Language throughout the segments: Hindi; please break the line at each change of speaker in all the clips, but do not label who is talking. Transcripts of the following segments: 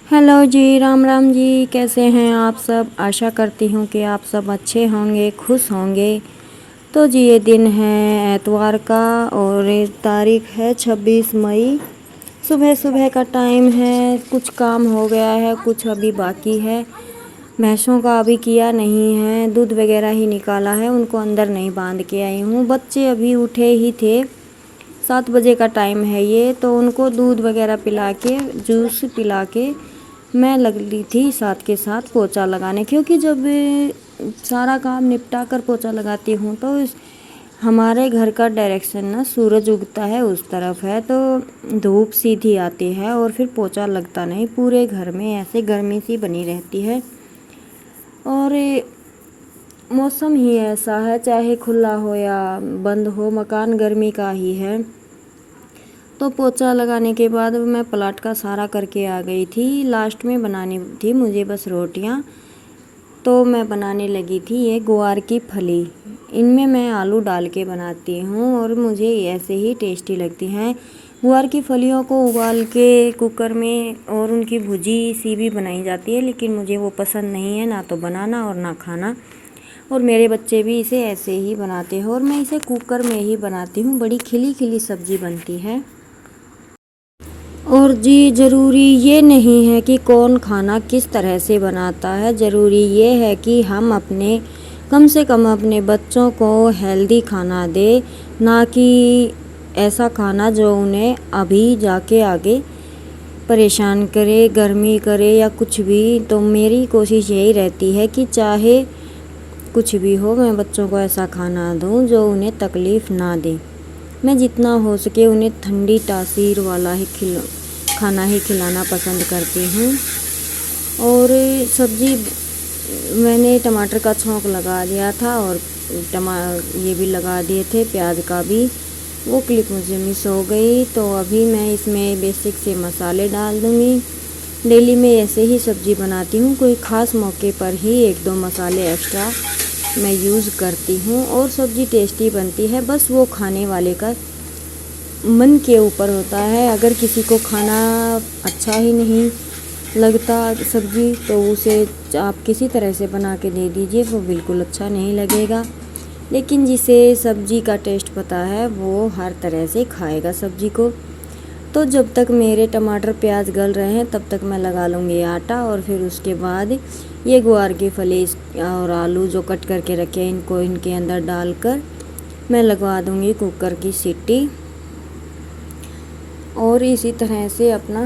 हेलो जी, राम राम जी। कैसे हैं आप सब? आशा करती हूँ कि आप सब अच्छे होंगे, खुश होंगे। तो जी ये दिन है एतवार का और ये तारीख है 26 मई। सुबह सुबह का टाइम है। कुछ काम हो गया है, कुछ अभी बाकी है। भैंसों का अभी किया नहीं है, दूध वगैरह ही निकाला है, उनको अंदर नहीं बांध के आई हूँ। बच्चे अभी उठे ही थे, 7 बजे का टाइम है ये, तो उनको दूध वगैरह पिला के, जूस पिला के मैं लगी थी साथ के साथ पोछा लगाने। क्योंकि जब सारा काम निपटा कर पोछा लगाती हूँ तो हमारे घर का डायरेक्शन ना सूरज उगता है उस तरफ है, तो धूप सीधी आती है और फिर पोछा लगता नहीं। पूरे घर में ऐसे गर्मी सी बनी रहती है और मौसम ही ऐसा है, चाहे खुला हो या बंद हो, मकान गर्मी का ही है। तो पोछा लगाने के बाद मैं प्लाट का सारा करके आ गई थी। लास्ट में बनानी थी मुझे बस रोटियां, तो मैं बनाने लगी थी ये ग्वार की फली। इनमें मैं आलू डाल के बनाती हूँ और मुझे ऐसे ही टेस्टी लगती हैं। ग्वार की फलियों को उबाल के कुकर में और उनकी भुजी सी भी बनाई जाती है, लेकिन मुझे वो पसंद नहीं है, ना तो बनाना और ना खाना। और मेरे बच्चे भी इसे ऐसे ही बनाते हैं और मैं इसे कुकर में ही बनाती हूँ। बड़ी खिली खिली सब्जी बनती है। और जी ज़रूरी ये नहीं है कि कौन खाना किस तरह से बनाता है, ज़रूरी ये है कि हम अपने कम से कम अपने बच्चों को हेल्दी खाना दे, ना कि ऐसा खाना जो उन्हें अभी जाके आगे परेशान करे, गर्मी करे या कुछ भी। तो मेरी कोशिश यही रहती है कि चाहे कुछ भी हो, मैं बच्चों को ऐसा खाना दूं जो उन्हें तकलीफ़ ना दे। मैं जितना हो सके उन्हें ठंडी तासीर वाला ही खाना ही खिलाना पसंद करती हूँ। और सब्ज़ी मैंने टमाटर का छौंक लगा दिया था और ये भी लगा दिए थे, प्याज का भी। वो क्लिप मुझे मिस हो गई, तो अभी मैं इसमें बेसिक से मसाले डाल दूँगी। डेली में ऐसे ही सब्ज़ी बनाती हूँ, कोई ख़ास मौके पर ही 1-2 मसाले एक्स्ट्रा मैं यूज़ करती हूँ और सब्ज़ी टेस्टी बनती है। बस वो खाने वाले का मन के ऊपर होता है। अगर किसी को खाना अच्छा ही नहीं लगता सब्ज़ी, तो उसे आप किसी तरह से बना के दे दीजिए, वो बिल्कुल अच्छा नहीं लगेगा। लेकिन जिसे सब्ज़ी का टेस्ट पता है वो हर तरह से खाएगा सब्ज़ी को। तो जब तक मेरे टमाटर प्याज गल रहे हैं तब तक मैं लगा लूँगी आटा, और फिर उसके बाद ये ग्वार की फली और आलू जो कट करके रखे हैं इनको इनके अंदर डालकर मैं लगवा दूँगी कुकर की सीटी। और इसी तरह से अपना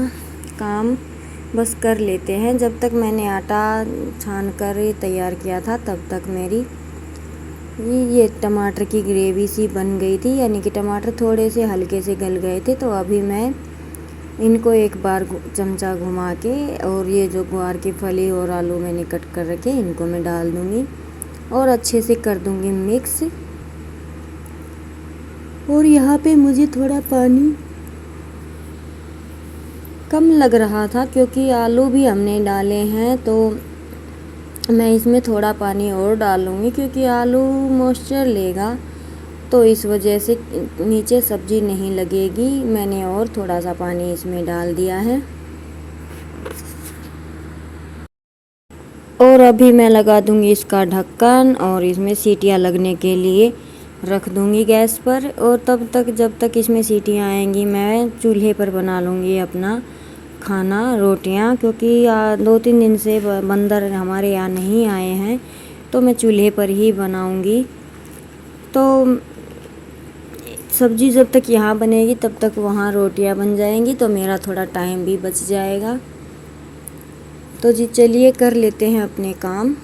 काम बस कर लेते हैं। जब तक मैंने आटा छान कर तैयार किया था तब तक मेरी ये टमाटर की ग्रेवी सी बन गई थी, यानी कि टमाटर थोड़े से हल्के से गल गए थे। तो अभी मैं इनको एक बार चमचा घुमा के और ये जो ग्वार की फली और आलू मैंने कट कर रखे इनको मैं डाल दूँगी और अच्छे से कर दूँगी मिक्स। और यहाँ पे मुझे थोड़ा पानी कम लग रहा था क्योंकि आलू भी हमने डाले हैं, तो मैं इसमें थोड़ा पानी और डालूँगी क्योंकि आलू मॉइस्चर लेगा, तो इस वजह से नीचे सब्ज़ी नहीं लगेगी। मैंने और थोड़ा सा पानी इसमें डाल दिया है। और अभी मैं लगा दूँगी इसका ढक्कन और इसमें सीटियाँ लगने के लिए रख दूँगी गैस पर। और तब तक जब तक इसमें सीटियाँ आएंगी मैं चूल्हे पर बना लूँगी अपना खाना, रोटियां। क्योंकि 2-3 दिन से बंदर हमारे यहाँ नहीं आए हैं, तो मैं चूल्हे पर ही बनाऊँगी। तो सब्ज़ी जब तक यहाँ बनेगी तब तक वहाँ रोटियां बन जाएंगी, तो मेरा थोड़ा टाइम भी बच जाएगा। तो जी चलिए कर लेते हैं अपने काम।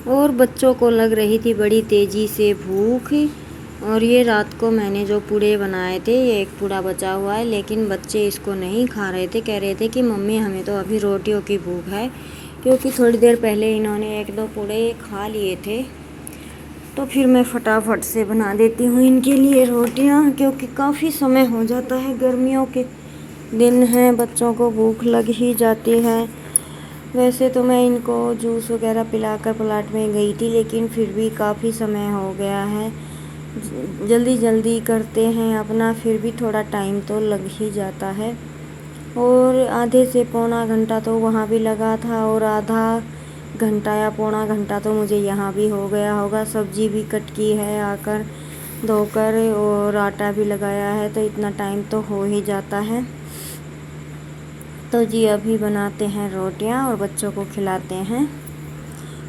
और बच्चों को लग रही थी बड़ी तेज़ी से भूख। और ये रात को मैंने जो पूड़े बनाए थे, ये एक पूड़ा बचा हुआ है, लेकिन बच्चे इसको नहीं खा रहे थे। कह रहे थे कि मम्मी हमें तो अभी रोटियों की भूख है, क्योंकि थोड़ी देर पहले इन्होंने 1-2 पूड़े खा लिए थे। तो फिर मैं फटाफट से बना देती हूँ इनके लिए रोटियाँ, क्योंकि काफ़ी समय हो जाता है, गर्मियों के दिन हैं, बच्चों को भूख लग ही जाती है। वैसे तो मैं इनको जूस वगैरह पिलाकर प्लाट में गई थी, लेकिन फिर भी काफ़ी समय हो गया है। जल्दी जल्दी करते हैं अपना, फिर भी थोड़ा टाइम तो लग ही जाता है। और आधे से पौना घंटा तो वहाँ भी लगा था, और आधा घंटा या पौना घंटा तो मुझे यहाँ भी हो गया होगा। सब्जी भी कट की है आकर धोकर, और आटा भी लगाया है, तो इतना टाइम तो हो ही जाता है। तो जी अभी बनाते हैं रोटियां और बच्चों को खिलाते हैं,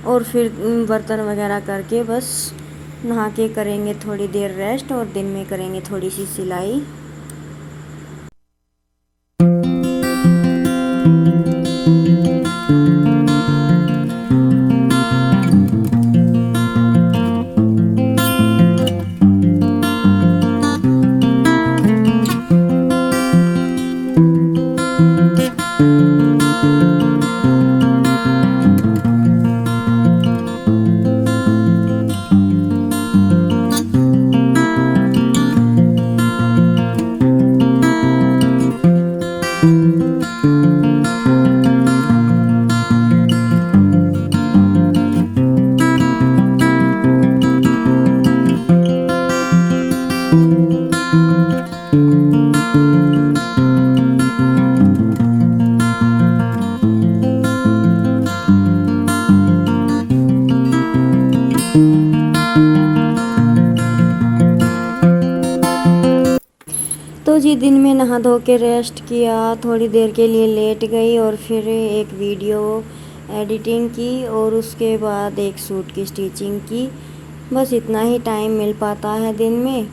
और फिर बर्तन वगैरह करके बस नहा के करेंगे थोड़ी देर रेस्ट, और दिन में करेंगे थोड़ी सी सिलाई। तो जी दिन में नहा धो के रेस्ट किया, थोड़ी देर के लिए लेट गई, और फिर एक वीडियो एडिटिंग की, और उसके बाद एक सूट की स्टिचिंग की। बस इतना ही टाइम मिल पाता है दिन में।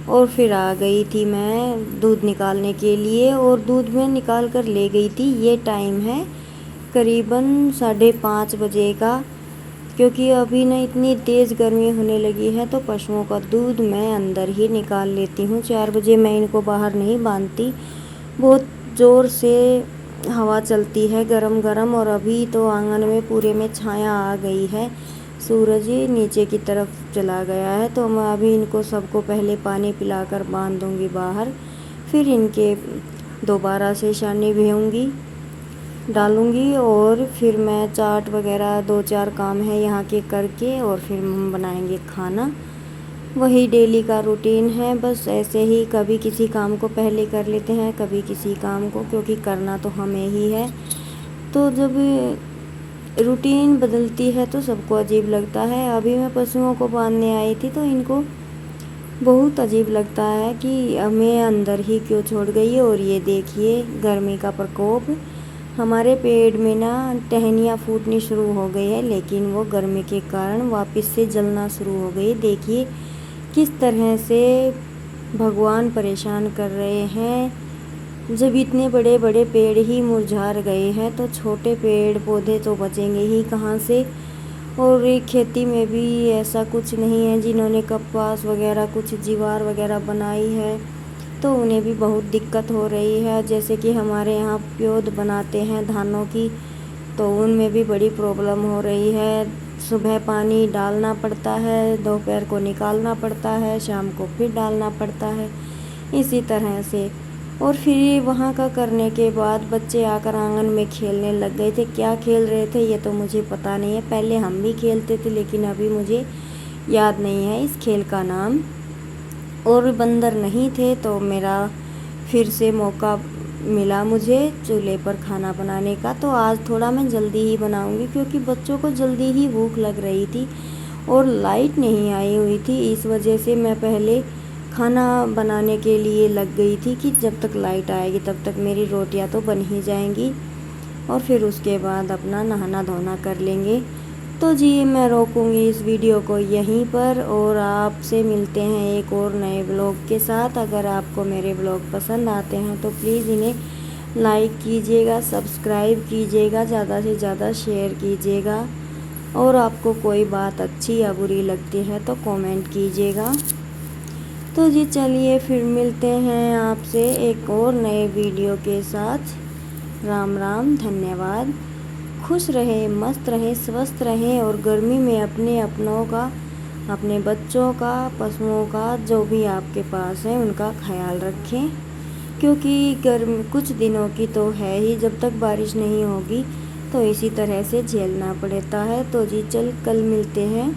और फिर आ गई थी मैं दूध निकालने के लिए, और दूध में निकाल कर ले गई थी। ये टाइम है करीबन 5:30 बजे का, क्योंकि अभी ना इतनी तेज़ गर्मी होने लगी है, तो पशुओं का दूध मैं अंदर ही निकाल लेती हूँ। 4 बजे मैं इनको बाहर नहीं बांधती। बहुत ज़ोर से हवा चलती है गरम गरम, और अभी तो आंगन में पूरे में छाया आ गई है, सूरज नीचे की तरफ चला गया है। तो मैं अभी इनको सबको पहले पानी पिलाकर बांध दूँगी बाहर, फिर इनके दोबारा से छानी भेऊँगी डालूँगी, और फिर मैं चाट वगैरह 2-4 काम है यहाँ के करके, और फिर हम बनाएंगे खाना। वही डेली का रूटीन है, बस ऐसे ही कभी किसी काम को पहले कर लेते हैं, कभी किसी काम को, क्योंकि करना तो हमें ही है। तो जब रूटीन बदलती है तो सबको अजीब लगता है। अभी मैं पशुओं को बांधने आई थी, तो इनको बहुत अजीब लगता है कि मैं अंदर ही क्यों छोड़ गई। और ये देखिए गर्मी का प्रकोप, हमारे पेड़ में ना टहनियाँ फूटनी शुरू हो गई है, लेकिन वो गर्मी के कारण वापस से जलना शुरू हो गई। देखिए किस तरह से भगवान परेशान कर रहे हैं। जब इतने बड़े बड़े पेड़ ही मुरझा गए हैं, तो छोटे पेड़ पौधे तो बचेंगे ही कहाँ से। और एक खेती में भी ऐसा कुछ नहीं है जिन्होंने कपास वगैरह कुछ जीवार वगैरह बनाई है, तो उन्हें भी बहुत दिक्कत हो रही है। जैसे कि हमारे यहाँ प्योद बनाते हैं धानों की, तो उनमें भी बड़ी प्रॉब्लम हो रही है। सुबह पानी डालना पड़ता है, दोपहर को निकालना पड़ता है, शाम को फिर डालना पड़ता है। इसी तरह से और फिर वहाँ का करने के बाद बच्चे आकर आंगन में खेलने लग गए थे। क्या खेल रहे थे ये तो मुझे पता नहीं है, पहले हम भी खेलते थे लेकिन अभी मुझे याद नहीं है इस खेल का नाम। और बंदर नहीं थे तो मेरा फिर से मौका मिला मुझे चूल्हे पर खाना बनाने का। तो आज थोड़ा मैं जल्दी ही बनाऊंगी क्योंकि बच्चों को जल्दी ही भूख लग रही थी और लाइट नहीं आई हुई थी। इस वजह से मैं पहले खाना बनाने के लिए लग गई थी कि जब तक लाइट आएगी तब तक मेरी रोटियां तो बन ही जाएंगी और फिर उसके बाद अपना नहाना धोना कर लेंगे। तो जी मैं रोकूंगी इस वीडियो को यहीं पर और आपसे मिलते हैं एक और नए ब्लॉग के साथ। अगर आपको मेरे ब्लॉग पसंद आते हैं तो प्लीज़ इन्हें लाइक कीजिएगा, सब्सक्राइब कीजिएगा, ज़्यादा से ज़्यादा शेयर कीजिएगा और आपको कोई बात अच्छी या बुरी लगती है तो कमेंट कीजिएगा। तो जी चलिए फिर मिलते हैं आपसे एक और नए वीडियो के साथ। राम राम, धन्यवाद। खुश रहें, मस्त रहें, स्वस्थ रहें और गर्मी में अपने अपनों का, अपने बच्चों का, पशुओं का, जो भी आपके पास है उनका ख्याल रखें क्योंकि गर्मी कुछ दिनों की तो है ही, जब तक बारिश नहीं होगी तो इसी तरह से झेलना पड़ता है। तो जी कल मिलते हैं।